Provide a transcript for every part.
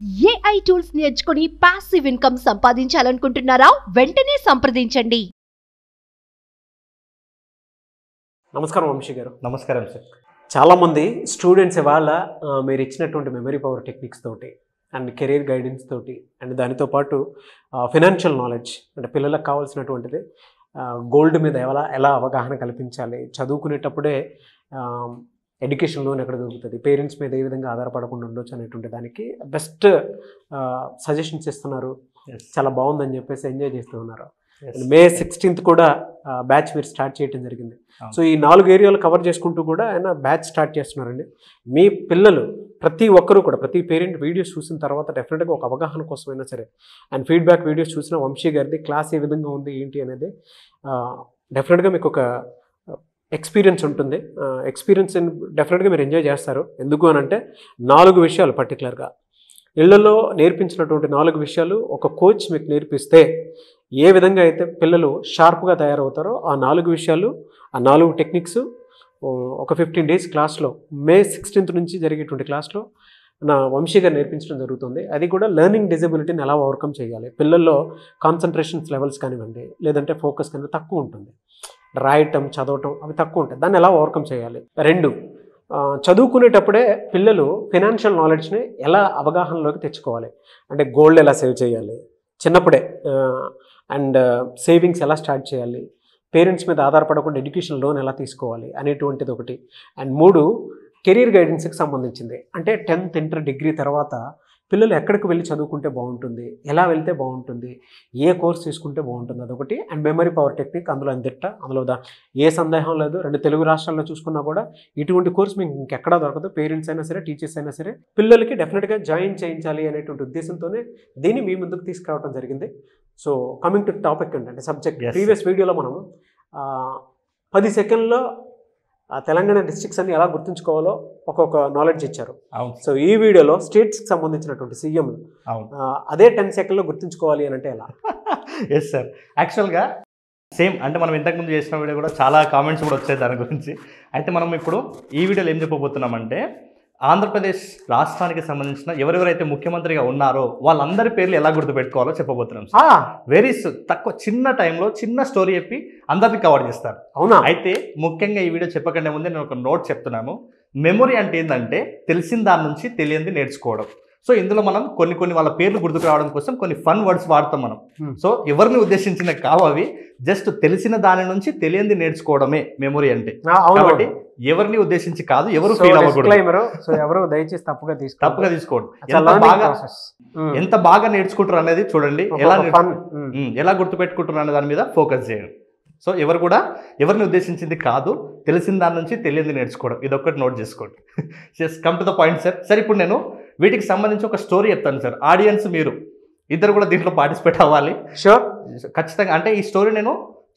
AI tools నేర్చుకుని passive income సంపాదించాలనుకుంటున్నారా? వెంటనే సంప్రదించండి. నమస్కారం వంశీ గారు. నమస్కారం సార్. చాలామంది స్టూడెంట్స్ ఇవాళ మీరు ఇచ్చినటువంటి మెమరీ పవర్ టెక్నిక్స్ తోటి అండ్ కెరీర్ గైడెన్స్ తోటి అండ్ దానితో పాటు ఫినాన్షియల్ నాలెడ్జ్ అంటే పిల్లలకు కావాల్సినటువంటిది గోల్డ్ మీద ఎలా అవగాహన కల్పించాలి, చదువుకునేటప్పుడే ఎడ్యుకేషన్ లోన్ ఎక్కడ దొరుకుతుంది, పేరెంట్స్ మీద ఏ విధంగా ఆధారపడకుండా ఉండొచ్చు అనేటువంటి దానికి బెస్ట్ సజెషన్స్ ఇస్తున్నారు. చాలా బాగుందని చెప్పేసి ఎంజాయ్ చేస్తూ ఉన్నారు. మే 16th కూడా బ్యాచ్ మీరు స్టార్ట్ చేయడం జరిగింది. సో ఈ 4 ఏరియాలు కవర్ చేసుకుంటూ కూడా ఆయన బ్యాచ్ స్టార్ట్ చేస్తున్నారండి. మీ పిల్లలు ప్రతి ఒక్కరూ కూడా ప్రతి పేరెంట్ వీడియోస్ చూసిన తర్వాత డెఫినెట్గా ఒక అవగాహన కోసమైనా సరే అండ్ ఫీడ్బ్యాక్ వీడియోస్ చూసిన వంశీ గారిది క్లాస్ ఏ విధంగా ఉంది ఏంటి అనేది డెఫినెట్గా మీకు ఒక ఎక్స్పీరియన్స్ ఉంటుంది. ఎక్స్పీరియన్స్ డెఫినెట్గా మీరు ఎంజాయ్ చేస్తారు. ఎందుకు అని అంటే 4 విషయాలు పర్టికులర్గా ఇళ్లలో నేర్పించినటువంటి 4 విషయాలు ఒక కోచ్ మీకు నేర్పిస్తే ఏ విధంగా అయితే పిల్లలు షార్ప్గా తయారవుతారో ఆ 4 విషయాలు, ఆ 4 టెక్నిక్స్ ఒక 15 days క్లాస్లో మే 16th నుంచి జరిగేటువంటి క్లాస్లో నా వంశీ గారు నేర్పించడం జరుగుతుంది. అది కూడా లెర్నింగ్ డిజబిలిటీని ఎలా ఓవర్కమ్ చేయాలి, పిల్లల్లో కాన్సన్ట్రేషన్స్ లెవెల్స్ కానివ్వండి లేదంటే ఫోకస్ కానివ్వండి తక్కువ ఉంటుంది, రాయటం చదవటం అవి తక్కువ ఉంటాయి, దాన్ని ఎలా ఓవర్కమ్ చేయాలి. 2 చదువుకునేటప్పుడే పిల్లలు ఫినాన్షియల్ నాలెడ్జ్ని ఎలా అవగాహనలోకి తెచ్చుకోవాలి, అంటే గోల్డ్ ఎలా సేవ్ చేయాలి చిన్నప్పుడే, అండ్ సేవింగ్స్ ఎలా స్టార్ట్ చేయాలి, పేరెంట్స్ మీద ఆధారపడకుండా ఎడ్యుకేషన్ లోన్ ఎలా తీసుకోవాలి అనేటువంటిది ఒకటి. అండ్ 3 కెరీర్ గైడెన్స్కి సంబంధించింది. అంటే 10th ఇంటర్ డిగ్రీ తర్వాత పిల్లలు ఎక్కడికి వెళ్ళి చదువుకుంటే బాగుంటుంది, ఎలా వెళ్తే బాగుంటుంది, ఏ కోర్స్ తీసుకుంటే బాగుంటుంది అదొకటి. అండ్ మెమరీ పవర్ టెక్నిక్ అందులో అందులో ఏ సందేహం లేదు. 2 తెలుగు రాష్ట్రాల్లో చూసుకున్నా కూడా ఇటువంటి కోర్స్ మీకు ఇంకెక్కడా దొరకదు. పేరెంట్స్ అయినా సరే టీచర్స్ అయినా సరే పిల్లలకి డెఫినెట్గా జాయిన్ చేయించాలి అనేటువంటి ఉద్దేశంతోనే దీన్ని మీ ముందుకు తీసుకురావడం జరిగింది. సో కమింగ్ టు టాపిక్ అంటే సబ్జెక్ట్, ప్రీవియస్ వీడియోలో మనం 10 సెకండ్లో తెలంగాణ డిస్ట్రిక్ట్స్ అన్ని ఎలా గుర్తుంచుకోవాలో ఒక్కొక్క నాలెడ్జ్ ఇచ్చారు. సో ఈ వీడియోలో స్టేట్స్కి సంబంధించినటువంటి సీఎం అదే 10 సెకండ్లో గుర్తుంచుకోవాలి అని అంటే ఎలా? ఎస్ సార్, యాక్చువల్గా సేమ్ అంటే మనం ఇంతకుముందు చేసిన వీడియో కూడా చాలా కామెంట్స్ కూడా వచ్చాయి దాని గురించి. అయితే మనం ఇప్పుడు ఈ వీడియోలో ఏం చెప్పబోతున్నామంటే ఆంధ్రప్రదేశ్ రాష్ట్రానికి సంబంధించిన ఎవరెవరైతే ముఖ్యమంత్రిగా ఉన్నారో వాళ్ళందరి పేర్లు ఎలా గుర్తుపెట్టుకోవాలో చెప్పబోతున్నాం. వెరీ తక్కువ చిన్న టైంలో చిన్న స్టోరీ చెప్పి అందరినీ కవర్ చేస్తారు. అవునా? అయితే ముఖ్యంగా ఈ వీడియో చెప్పకంటే ముందే నేను ఒక నోట్ చెప్తున్నాను. మెమొరీ అంటే ఏంటంటే తెలిసిన దాని నుంచి తెలియంది నేర్చుకోవడం. సో ఇందులో మనం కొన్ని వాళ్ళ పేర్లు గుర్తుకు రావడం కోసం కొన్ని ఫన్ వర్డ్స్ వాడతాం మనం. సో ఎవరిని ఉద్దేశించిన కావవి, జస్ట్ తెలిసిన దాని నుంచి తెలియంది నేర్చుకోవడమే మెమొరీ అంటే. కాబట్టి ఎవరిని ఉద్దేశించి కాదు, ఎవరు ఫీల్ అవ్వకూడదు. సో ఎవరు దయచేసి తప్పుగా తీసుకోండి. ఎంత బాగా నేర్చుకుంటారు అనేది చూడండి, ఎలా గుర్తుపెట్టుకుంటారు అనే దాని మీద ఫోకస్ చేయండి. సో ఎవరు కూడా ఎవరిని ఉద్దేశించింది కాదు, తెలిసిన దాని నుంచి తెలియంది నేర్చుకోవడం, ఇదొక్కటి నోట్ చేసుకోండి. Just come to the point sir. Sir ఇప్పుడు నేను వీటికి సంబంధించి ఒక స్టోరీ చెప్తాను సార్. ఆడియన్స్ మీరు ఇద్దరు కూడా దీంట్లో పార్టిసిపేట్ అవ్వాలి. షూర్, ఖచ్చితంగా. అంటే ఈ స్టోరీ నేను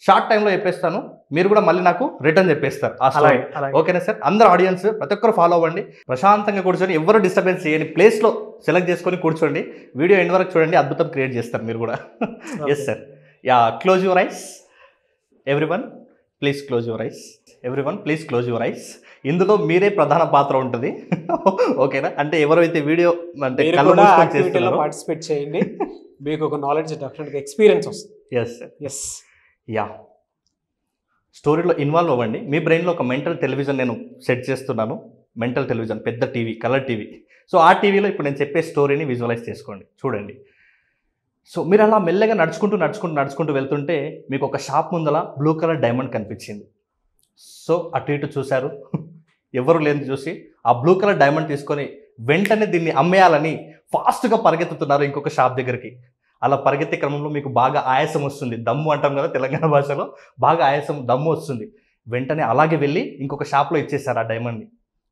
షార్ట్ టైంలో చెప్పేస్తాను, మీరు కూడా మళ్ళీ నాకు రిటర్న్ చెప్పేస్తారు ఆ స్టోరీ. ఓకేనా సార్? అందరు ఆడియన్స్ ప్రతి ఒక్కరు ఫాలో అవ్వండి, ప్రశాంతంగా కూర్చొని ఎవరు డిస్టర్బెన్స్ చేయని ప్లేస్లో సెలెక్ట్ చేసుకొని కూర్చోండి. వీడియో ఎండ్ వరకు చూడండి, అద్భుతం క్రియేట్ చేస్తారు మీరు కూడా. Yes sir. Yeah, close your eyes everyone, please close your eyes. Everyone please close your eyes. ఇందులో మీరే ప్రధాన పాత్ర ఉంటుంది. ఓకేనా? అంటే ఎవరైతే వీడియో అంటే పార్టిసిపేట్ చేయండి, మీకు ఒక నాలెడ్జ్ డెఫినెట్గా ఎక్స్పీరియన్స్ వస్తుంది. Yes yes. యా, స్టోరీలో ఇన్వాల్వ్ అవ్వండి. మీ బ్రెయిన్లో ఒక మెంటల్ టెలివిజన్ నేను సెట్ చేస్తున్నాను. మెంటల్ టెలివిజన్, పెద్ద టీవీ, కలర్ టీవీ. సో ఆ టీవీలో ఇప్పుడు నేను చెప్పే స్టోరీని విజువలైజ్ చేసుకోండి, చూడండి. సో మీరు అలా మెల్లగా నడుచుకుంటూ వెళ్తుంటే మీకు ఒక షాప్ ముందల బ్లూ కలర్ డైమండ్ కనిపించింది. సో అటు ఇటు చూశారు, ఎవరు లేని చూసి ఆ బ్లూ కలర్ డైమండ్ తీసుకొని వెంటనే దీన్ని అమ్మేయాలని ఫాస్ట్గా పరిగెత్తుతున్నారు ఇంకొక షాప్ దగ్గరికి. అలా పరిగెత్తే క్రమంలో మీకు బాగా ఆయాసం వస్తుంది. దమ్ము అంటాం కదా తెలంగాణ భాషలో, బాగా ఆయాసం దమ్ము వస్తుంది. వెంటనే అలాగే వెళ్ళి ఇంకొక షాప్లో ఇచ్చేసారు ఆ డైమండ్ని.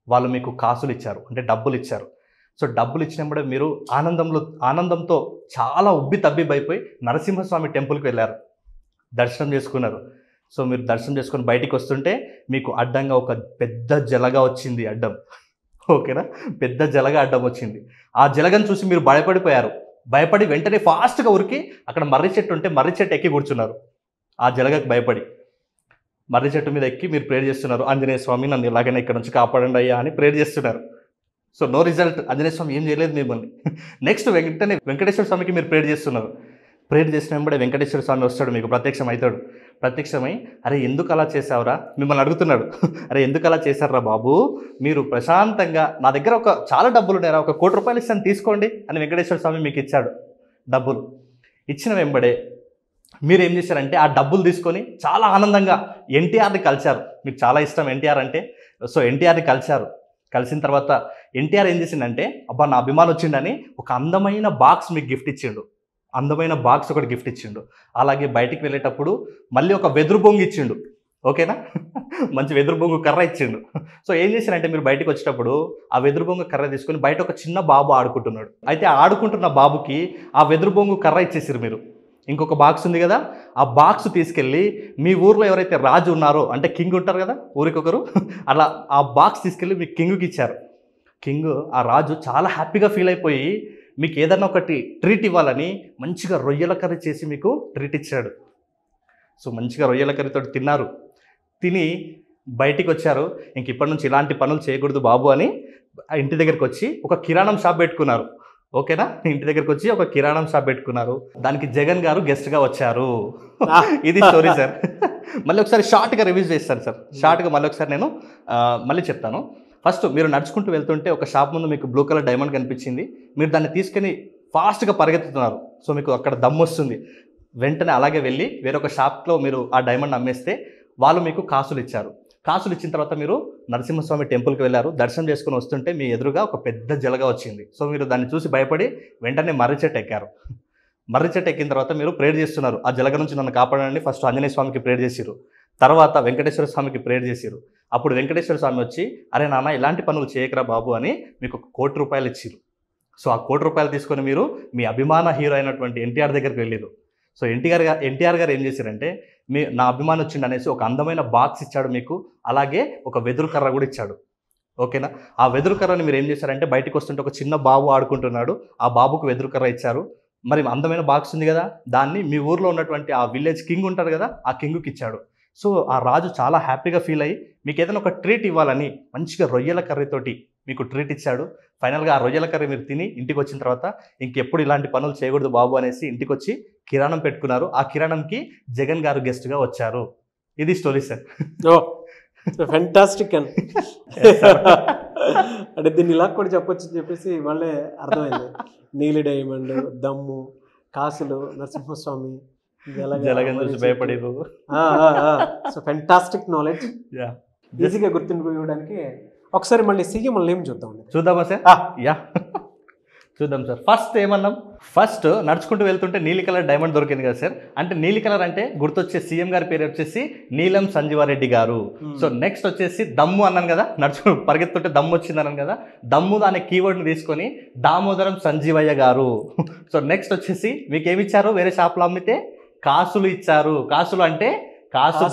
వాళ్ళు మీకు కాసులు ఇచ్చారు, అంటే డబ్బులు ఇచ్చారు. సో డబ్బులు ఇచ్చినప్పుడే మీరు ఆనందంతో చాలా తబ్బిబ్బైపోయి నరసింహస్వామి టెంపుల్కి వెళ్ళారు, దర్శనం చేసుకున్నారు. సో మీరు దర్శనం చేసుకొని బయటికి వస్తుంటే మీకు అడ్డంగా ఒక పెద్ద జలగా వచ్చింది అడ్డం. ఓకేనా? పెద్ద జలగా అడ్డం వచ్చింది. ఆ జలగను చూసి మీరు భయపడి వెంటనే ఫాస్ట్గా ఉరికి అక్కడ మర్రి చెట్టు ఉంటే మర్రి చెట్టు ఎక్కి కూర్చున్నారు. ఆ జలగకు భయపడి మర్రి చెట్టు మీద ఎక్కి మీరు ప్రేయర్ చేస్తున్నారు. ఆంజనేయ స్వామి నన్ను ఎలాగైనా ఇక్కడ నుంచి కాపాడండి అయ్యా అని ప్రేయర్ చేస్తున్నారు. సో నో రిజల్ట్, ఆంజనేయ స్వామి ఏం చేయలేదు మిమ్మల్ని. నెక్స్ట్ వెంటనే వెంకటేశ్వర స్వామికి మీరు ప్రేయర్ చేస్తున్నారు. ప్రేయర్ చేసిన వెంబడే వెంకటేశ్వర స్వామి వస్తాడు, మీకు ప్రత్యక్షం అవుతాడు. ప్రత్యక్షమై అరే ఎందుకు అలా చేసావురా మిమ్మల్ని అడుగుతున్నాడు. అరే ఎందుకు అలా చేశారా బాబు, మీరు ప్రశాంతంగా నా దగ్గర చాలా డబ్బులు ఉన్నారా, 1 కోటి రూపాయలు ఇస్తాను తీసుకోండి అని వెంకటేశ్వర స్వామి మీకు ఇచ్చాడు డబ్బులు. ఇచ్చిన వెంబడే మీరు ఏం చేశారంటే ఆ డబ్బులు తీసుకొని చాలా ఆనందంగా ఎన్టీఆర్ని కలిశారు. మీకు చాలా ఇష్టం ఎన్టీఆర్ అంటే, సో ఎన్టీఆర్ని కలిశారు. కలిసిన తర్వాత ఎన్టీఆర్ ఏం చేసిండంటే అబ్బా నా అభిమానం వచ్చిండని ఒక అందమైన బాక్స్ మీకు గిఫ్ట్ ఇచ్చిండు. అందమైన బాక్స్ ఒకటి గిఫ్ట్ ఇచ్చిండు. అలాగే బయటికి వెళ్ళేటప్పుడు మళ్ళీ ఒక వెదురు బొంగు ఇచ్చిండు. ఓకేనా, మంచి వెదురు బొంగు కర్ర ఇచ్చిండు. సో ఏం చేశారంటే మీరు బయటకు వచ్చేటప్పుడు ఆ వెదురు బొంగు కర్ర తీసుకొని బయట ఒక చిన్న బాబు ఆడుకుంటున్నాడు. అయితే ఆడుకుంటున్న బాబుకి ఆ వెదురు బొంగు కర్ర ఇచ్చేసారు మీరు. ఇంకొక బాక్స్ ఉంది కదా, ఆ బాక్స్ తీసుకెళ్ళి మీ ఊర్లో ఎవరైతే రాజు ఉన్నారో అంటే కింగ్ ఉంటారు కదా ఊరికొకరు, అలా ఆ బాక్స్ తీసుకెళ్ళి మీకు కింగ్కి ఇచ్చారు. కింగ్ ఆ రాజు చాలా హ్యాపీగా ఫీల్ అయిపోయి మీకు ఏదన్నా ఒకటి ట్రీట్ ఇవ్వాలని మంచిగా రొయ్యల కర్రీ చేసి మీకు ట్రీట్ ఇచ్చాడు. సో మంచిగా రొయ్యల కర్రీతో తిన్నారు. తిని బయటికి వచ్చారు. ఇంక ఇప్పటి నుంచి ఇలాంటి పనులు చేయకూడదు బాబు అని ఇంటి దగ్గరికి వచ్చి ఒక కిరాణం షాప్ పెట్టుకున్నారు. ఓకేనా, ఇంటి దగ్గరికి వచ్చి ఒక కిరాణం షాప్ పెట్టుకున్నారు. దానికి జగన్ గారు గెస్ట్గా వచ్చారు. ఇది స్టోరీ సార్. మళ్ళీ ఒకసారి షార్ట్గా రివ్యూ చేస్తాను సార్. షార్ట్గా మళ్ళీ ఒకసారి నేను మళ్ళీ చెప్తాను. ఫస్ట్ మీరు నడుచుకుంటూ వెళ్తుంటే ఒక షాప్ ముందు మీకు బ్లూ కలర్ డైమండ్ కనిపించింది. మీరు దాన్ని తీసుకొని ఫాస్ట్గా పరిగెత్తుతున్నారు. సో మీకు అక్కడ దమ్ము వస్తుంది. వెంటనే అలాగే వెళ్ళి వేరొక షాప్లో మీరు ఆ డైమండ్ అమ్మేస్తే వాళ్ళు మీకు కాసులు ఇచ్చారు. కాసులు ఇచ్చిన తర్వాత మీరు నరసింహస్వామి టెంపుల్కి వెళ్ళారు. దర్శనం చేసుకుని వస్తుంటే మీ ఎదురుగా ఒక పెద్ద జలగ వచ్చింది. సో మీరు దాన్ని చూసి భయపడి వెంటనే మర్రి చెట్టు ఎక్కారు. మర్రి చెట్టు ఎక్కిన తర్వాత మీరు ప్రేయర్ చేస్తున్నారు. ఆ జలగ నుంచి నన్ను కాపాడండి. ఫస్ట్ ఆంజనేయ స్వామికి ప్రేయర్ చేసిరు, తర్వాత వెంకటేశ్వర స్వామికి ప్రేయర్ చేసిరు. అప్పుడు వెంకటేశ్వర స్వామి వచ్చి అరే నాన్న ఇలాంటి పనులు చేయకరా బాబు అని మీకు 1 కోటి రూపాయలు ఇచ్చిరు. సో ఆ 1 కోటి రూపాయలు తీసుకొని మీరు మీ అభిమాన హీరో అయినటువంటి ఎన్టీఆర్ దగ్గరికి వెళ్ళారు. సో ఎన్టీఆర్ గారు ఏం చేశారంటే నా అభిమానం వచ్చిండు అనేసి ఒక అందమైన బాక్స్ ఇచ్చాడు మీకు. అలాగే ఒక వెదురు కర్ర కూడా ఇచ్చాడు. ఓకేనా, ఆ వెదురు కర్రని మీరు ఏం చేశారంటే బయటకు వస్తుంటే ఒక చిన్న బాబు ఆడుకుంటున్నాడు. ఆ బాబుకు వెదురు కర్ర ఇచ్చారు. మరి అందమైన బాక్స్ ఉంది కదా, దాన్ని మీ ఊర్లో ఉన్నటువంటి ఆ విలేజ్ కింగ్ ఉంటారు కదా, ఆ కింగ్కి ఇచ్చాడు. సో ఆ రాజు చాలా హ్యాపీగా ఫీల్ అయ్యి మీకు ఏదైనా ఒక ట్రీట్ ఇవ్వాలని మంచిగా రొయ్యల కర్రీతోటి మీకు ట్రీట్ ఇచ్చాడు. ఫైనల్గా ఆ రొయ్యల కర్రీ మీరు తిని ఇంటికి వచ్చిన తర్వాత ఇంకెప్పుడు ఇలాంటి పనులు చేయకూడదు బాబు అనేసి ఇంటికి వచ్చి కిరాణం పెట్టుకున్నారు. ఆ కిరాణంకి జగన్ గారు గెస్ట్గా వచ్చారు. ఇది స్టోరీ సార్. ఫెంటాస్టిక్ అని అంటే దీన్ని ఇలా కూడా చెప్పొచ్చు అని చెప్పేసి వాళ్ళే అర్థమైంది. నీలి డైమండ్, దమ్ము, కాసులు, నరసింహస్వామి, జలగన్ చూసి భయపడేరు. సో ఫెంటాస్టిక్ నాలెడ్జ్, ఈజీగా గుర్తుండిపోయడానికి. ఒకసారి మళ్ళీ సీఎం నేమ్ చూద్దామా సార్? యా చూద్దాం సార్. ఫస్ట్ ఏమన్నాం, ఫస్ట్ నడుచుకుంటూ వెళ్తుంటే నీలి కలర్ డైమండ్ దొరికింది కదా సార్. అంటే నీలి కలర్ అంటే గుర్తొచ్చే సీఎం గారి పేరు వచ్చేసి నీలం సంజీవారెడ్డి గారు. సో నెక్స్ట్ వచ్చేసి దమ్ము అన్నాను కదా, నడుచుకుంటూ పరిగెత్తుంటే దమ్ము వచ్చింది అన్నాను కదా, దమ్ము అనే కీవర్డ్ని తీసుకొని దామోదరం సంజీవయ్య గారు. సో నెక్స్ట్ వచ్చేసి మీకు ఏమి ఇచ్చారు, వేరే షాప్లో అమ్మితే కాసులు ఇచ్చారు. కాసులు అంటే కాసు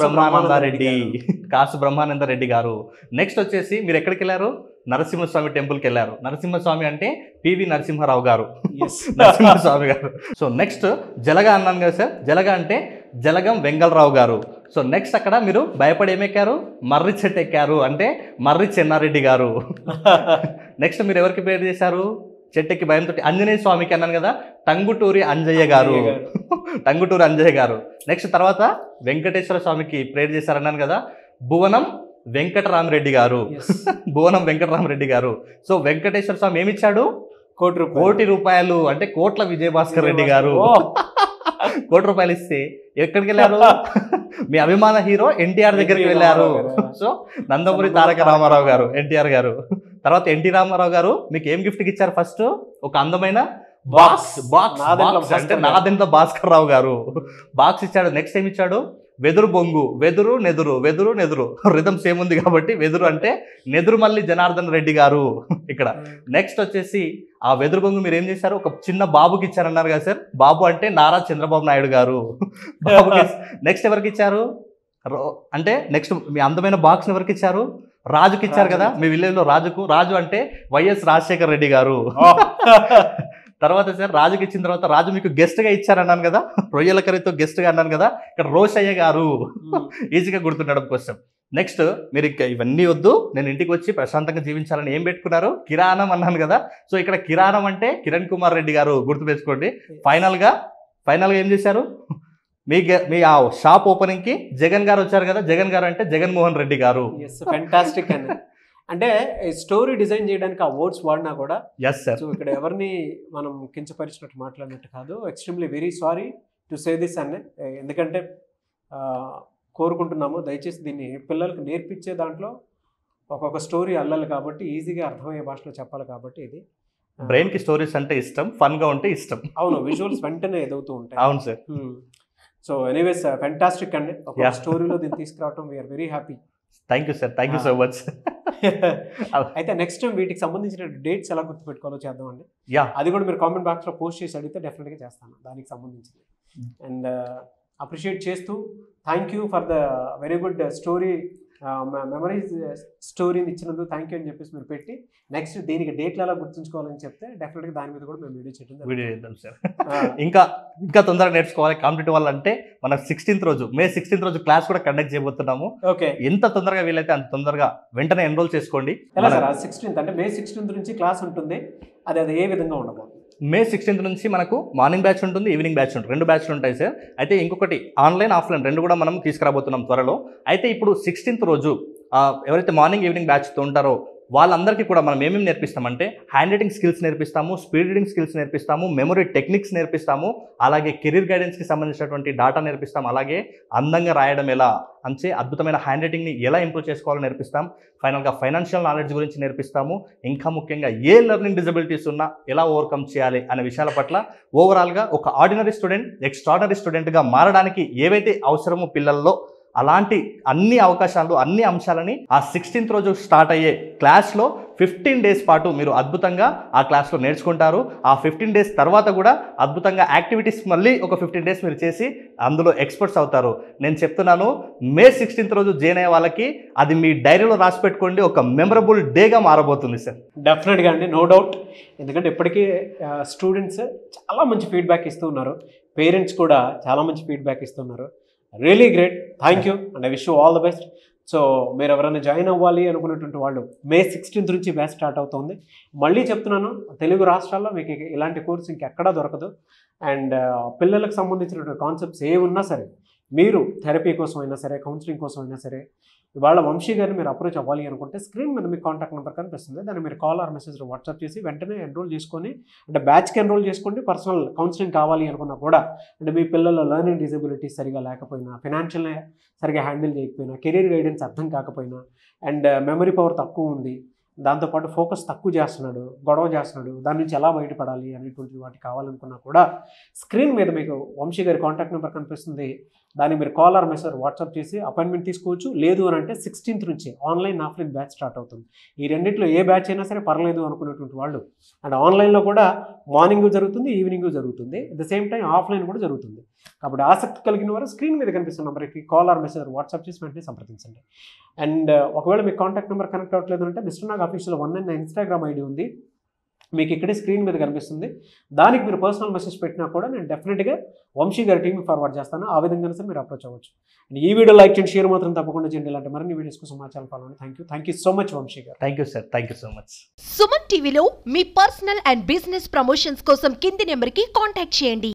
బ్రహ్మానందరెడ్డి గారు. నెక్స్ట్ వచ్చేసి మీరు ఎక్కడికి వెళ్ళారు, నరసింహస్వామి టెంపుల్కి వెళ్ళారు. నరసింహస్వామి అంటే పివి నరసింహారావు గారు, నరసింహస్వామి గారు. సో నెక్స్ట్ జలగ అన్నాను కదా సార్, జలగ అంటే జలగం వెంగళరావు గారు. సో నెక్స్ట్ అక్కడ మీరు భయపడి ఏమెక్కారు, మర్రి చెట్టు ఎక్కారు, అంటే మర్రి చెన్నారెడ్డి గారు. నెక్స్ట్ మీరు ఎవరికి పేరు చేశారు, చెట్టెక్కి భయంతో ఆంజనేయ స్వామికి అన్నాను కదా, టంగుటూరి అంజయ్య గారు. టంగుటూరి అంజయ్య గారు. నెక్స్ట్ తర్వాత వెంకటేశ్వర స్వామికి ప్రేయర్ చేశారన్నాను కదా, భువనం వెంకటరామరెడ్డి గారు. భువనం వెంకటరామరెడ్డి గారు. సో వెంకటేశ్వర స్వామి ఏమిచ్చాడు, 1 కోటి రూపాయలు, అంటే కోట్ల విజయభాస్కర్ రెడ్డి గారు. 1 కోటి రూపాయలు ఇస్తే ఎక్కడికి వెళ్ళారు, మీ అభిమాన హీరో ఎన్టీఆర్ దగ్గరికి వెళ్ళారు. సో నందమూరి తారక రామారావు గారు, ఎన్టీఆర్ గారు. తర్వాత ఎన్టీ రామారావు గారు మీకు ఏం గిఫ్ట్కి ఇచ్చారు, ఫస్ట్ ఒక అందమైన బాక్స్ అంటే నాదెంత భాస్కర్ రావు గారు బాక్స్ ఇచ్చాడు. నెక్స్ట్ ఏమి ఇచ్చాడు, వెదురు బొంగు, వెదురు నెదురు రిథం సేమ్ ఉంది కాబట్టి వెదురు అంటే నెదురుమల్లి జనార్దన్ రెడ్డి గారు ఇక్కడ. నెక్స్ట్ వచ్చేసి ఆ వెదురు బొంగు మీరు ఏం చేశారు, ఒక చిన్న బాబుకి ఇచ్చారన్నారు కదా సార్, బాబు అంటే నారా చంద్రబాబు నాయుడు గారు. బాబుకి నెక్స్ట్ ఎవరికి ఇచ్చారు, అంటే నెక్స్ట్ మీ అందమైన బాక్స్ ఎవరికి ఇచ్చారు, రాజుకి ఇచ్చారు కదా, మీ విలేజ్లో రాజు అంటే వైఎస్ రాజశేఖర్ రెడ్డి గారు. తర్వాత సార్ రాజుకి ఇచ్చిన తర్వాత రాజు మీకు గెస్ట్గా ఇచ్చారన్నాను కదా, రొయ్యల కర్రీతో గెస్ట్గా అన్నాను కదా, ఇక్కడ రోషయ్య గారు. ఈజీగా గుర్తుండడం కోసం. నెక్స్ట్ మీరు ఇంకా ఇవన్నీ వద్దు, నేను ఇంటికి వచ్చి ప్రశాంతంగా జీవించాలని ఏం పెట్టుకున్నారు? కిరాణం అన్నాను కదా. సో ఇక్కడ కిరాణం అంటే కిరణ్ కుమార్ రెడ్డి గారు గుర్తుపెట్టుకోండి. ఫైనల్గా ఏం చేశారు? మీ ఆ షాప్ ఓపెనింగ్కి జగన్ గారు వచ్చారు కదా. జగన్ గారు అంటే జగన్మోహన్ రెడ్డి గారు. ఫెంటాస్టిక్ అండి. అంటే స్టోరీ డిజైన్ చేయడానికి ఆ వర్డ్స్ వాడినా కూడా ఎస్ సార్. సో ఇక్కడ ఎవరిని మనం కించపరిచినట్టు మాట్లాడినట్టు కాదు. Extremely very sorry to say this అండి. ఎందుకంటే కోరుకుంటున్నాము దయచేసి దీన్ని పిల్లలకు నేర్పించే దాంట్లో ఒక్కొక్క స్టోరీ అల్లాలి కాబట్టి ఈజీగా అర్థమయ్యే భాషలో చెప్పాలి కాబట్టి ఇది బ్రెయిన్కి స్టోరీస్ అంటే ఇష్టం, ఫన్గా ఉంటే ఇష్టం. అవును, విజువల్స్ వెంటనే ఎదుగుతూ ఉంటాయి. అవును సార్. సో ఎనీవేస్ ఫెంటాస్టిక్ అండి. ఒక స్టోరీలో దీన్ని తీసుకురావడం we're very happy. Thank you sir, thank you so much. అయితే నెక్స్ట్ టైం వీటికి సంబంధించిన డేట్స్ ఎలా గుర్తుపెట్టుకోవాలో చేద్దామండి. యా, అది కూడా మీరు కామెంట్ బాక్స్లో పోస్ట్ చేసి అడిగితే డెఫినెట్గా చేస్తాను దానికి సంబంధించింది. అండ్ అప్రిషియేట్ చేస్తూ thank you for the very good story, memories స్టోరీని ఇచ్చినందుకు థ్యాంక్ యూ అని చెప్పేసి మీరు పెట్టి నెక్స్ట్ దీనికి డేట్లు ఎలా గుర్తుంచుకోవాలని చెప్తే డెఫినెట్గా దాని మీద కూడా మేము వీడియో చేద్దాం సార్. ఇంకా తొందరగా నేర్చుకోవాలి కాంపిటేటివ్ వాళ్ళు అంటే మనం 16th రోజు మే 16th రోజు క్లాస్ కూడా కండక్ట్ చేయబోతున్నాము. ఓకే, ఎంత తొందరగా వీలైతే అంత తొందరగా వెంటనే ఎన్రోల్ చేసుకోండి. ఎలా సార్ 16th అంటే మే 16th నుంచి క్లాస్ ఉంటుంది, అది ఏ విధంగా ఉండబోతుంది? మే 16th నుంచి మనకు మార్నింగ్ బ్యాచ్ ఉంటుంది, ఈవినింగ్ బ్యాచ్ ఉంటుంది, 2 బ్యాచ్లు ఉంటాయి సార్. అయితే ఇంకొకటి ఆన్లైన్ ఆఫ్లైన్ 2 కూడా మనం తీసుకురాబోతున్నాం త్వరలో. అయితే ఇప్పుడు 16th రోజు ఎవరైతే మార్నింగ్ ఈవినింగ్ బ్యాచ్తో ఉంటారో వాళ్ళందరికీ కూడా మనం ఏమేమి నేర్పిస్తామంటే హ్యాండ్ రైటింగ్ స్కిల్స్ నేర్పిస్తాము, స్పీడ్ రీడింగ్ స్కిల్స్ నేర్పిస్తాము, మెమరీ టెక్నిక్స్ నేర్పిస్తాము, అలాగే కెరీర్ గైడెన్స్కి సంబంధించినటువంటి డాటా నేర్పిస్తాం, అలాగే అందంగా రాయడం ఎలా అంటే అద్భుతమైన హ్యాండ్ రైటింగ్ని ఎలా ఇంప్రూవ్ చేసుకోవాలో నేర్పిస్తాం, ఫైనల్గా ఫైనాన్షియల్ నాలెడ్జ్ గురించి నేర్పిస్తాము, ఇంకా ముఖ్యంగా ఏ లెర్నింగ్ డిజబిలిటీస్ ఉన్నా ఎలా ఓవర్కమ్ చేయాలి అనే విషయాల పట్ల ఓవరాల్గా ఒక ఆర్డినరీ స్టూడెంట్ ఎక్స్ట్రాడినరీ స్టూడెంట్గా మారడానికి ఏవైతే అవసరమో పిల్లల్లో అలాంటి అన్ని అవకాశాలు అన్ని అంశాలని ఆ 16th రోజు స్టార్ట్ అయ్యే క్లాస్లో 15 days పాటు మీరు అద్భుతంగా ఆ క్లాస్లో నేర్చుకుంటారు. ఆ 15 days తర్వాత కూడా అద్భుతంగా యాక్టివిటీస్ మళ్ళీ ఒక 15 days మీరు చేసి అందులో ఎక్స్పర్ట్స్ అవుతారు. నేను చెప్తున్నాను, మే 16th రోజు జాయిన్ అయ్యే వాళ్ళకి అది మీ డైరీలో రాసి పెట్టుకోండి, ఒక మెమరబుల్ డేగా మారబోతుంది సార్. డెఫినెట్గా అండి, నో డౌట్. ఎందుకంటే ఇప్పటికీ స్టూడెంట్స్ చాలా మంచి ఫీడ్బ్యాక్ ఇస్తూ ఉన్నారు, పేరెంట్స్ కూడా చాలా మంచి ఫీడ్బ్యాక్ ఇస్తున్నారు. Really great, thank you and I wish you all the best. So మీరు ఎవరైనా జాయిన్ అవ్వాలి అనుకున్నటువంటి వాళ్ళు మే 16th నుంచి బ్యాచ్ స్టార్ట్ అవుతుంది. మళ్ళీ చెప్తున్నాను, తెలుగు రాష్ట్రాల్లో మీకు ఇలాంటి కోర్స్ ఇంకెక్కడా దొరకదు. అండ్ పిల్లలకు సంబంధించినటువంటి కాన్సెప్ట్స్ ఏ ఉన్నా సరే, మీరు థెరపీ కోసం అయినా సరే, కౌన్సిలింగ్ కోసం అయినా సరే, ఇవాళ వంశీ గారిని మీరు అప్రోచ్ అవ్వాలి అనుకుంటే స్క్రీన్ మీద మీ కాంటాక్ట్ నెంబర్ కనిపిస్తుంది, దాన్ని మీరు కాల్ ఆర్ మెసేజ్ వాట్సాప్ చేసి వెంటనే ఎన్రోల్ చేసుకొని, అంటే బ్యాచ్కి ఎన్రోల్ చేసుకోండి. పర్సనల్ కౌన్సిలింగ్ కావాలి అనుకున్నా కూడా, అంటే మీ పిల్లల లెర్నింగ్ డిజబిలిటీస్ సరిగా లేకపోయినా, ఫైనాన్షియల్ సరిగా హ్యాండిల్ చేయకపోయినా, కెరీర్ గైడెన్స్ అర్థం కాకపోయినా, అండ్ మెమరీ పవర్ తక్కువ ఉంది, దాంతోపాటు ఫోకస్ తక్కువ చేస్తున్నాడు, గొడవ చేస్తున్నాడు, దాని నుంచి ఎలా బయటపడాలి అనేటువంటి వాటి కావాలనుకున్నా కూడా స్క్రీన్ మీద మీకు వంశీ గారి కాంటాక్ట్ నెంబర్ కనిపిస్తుంది, దాన్ని మీరు కాల్ ఆర్ మెసేజ్ వాట్సాప్ చేసి అపాయింట్మెంట్ తీసుకోవచ్చు. లేదు అని అంటే 16th నుంచి ఆన్లైన్ ఆఫ్లైన్ బ్యాచ్ స్టార్ట్ అవుతుంది. ఈ రెండింటిలో ఏ బ్యాచ్ అయినా సరే పర్లేదు అనుకునేటువంటి వాళ్ళు, అండ్ ఆన్లైన్లో కూడా మార్నింగ్ జరుగుతుంది, ఈవినింగ్ జరుగుతుంది, at the same time offline కూడా జరుగుతుంది. కాబట్టి ఆసక్తి కలిగిన వారు స్క్రీన్ మీద కనిపిస్తున్న నెంబర్కి కాల్ ఆర్ మెసేజ్ వాట్సాప్ చేసి వెంటనే సంప్రదించండి. అండ్ ఒకవేళ మీకు కాంటాక్ట్ నెంబర్ కనెక్ట్ అవ్వట్లేదు అంటే మిస్టర్ నాగ్ అఫీషియల్ 1 నా ఇన్స్టాగ్రామ్ ఐడి ఉంది, మీకు ఇక్కడే స్క్రీన్ మీద కనిపిస్తుంది. దానికి మీరు పర్సనల్ మెసేజ్ పెట్టినా కూడా నేను డెఫినెట్గా వంశీ గారి టీమ్కి ఫార్వర్డ్ చేస్తాను. ఆ విధంగా సరే మీరు అప్రోచ్ అవ్వచ్చు. అండ్ ఈ వీడియో లైక్ చేయండి, షేర్ మాత్రం తప్పకుండా చేయండి. ఇలాంటి మరిన్ని వీడియోస్ కోసం మా ఛానల్ ఫాలో అవ్వండి. Thank you so much Vamsi గారు. Thank you sir, thank you so much. Suman టీవీలో మీ పర్సనల్ అండ్ బిజినెస్ ప్రమోషన్స్ కోసం కింది నెంబర్కి కాంటాక్ట్ చేయండి.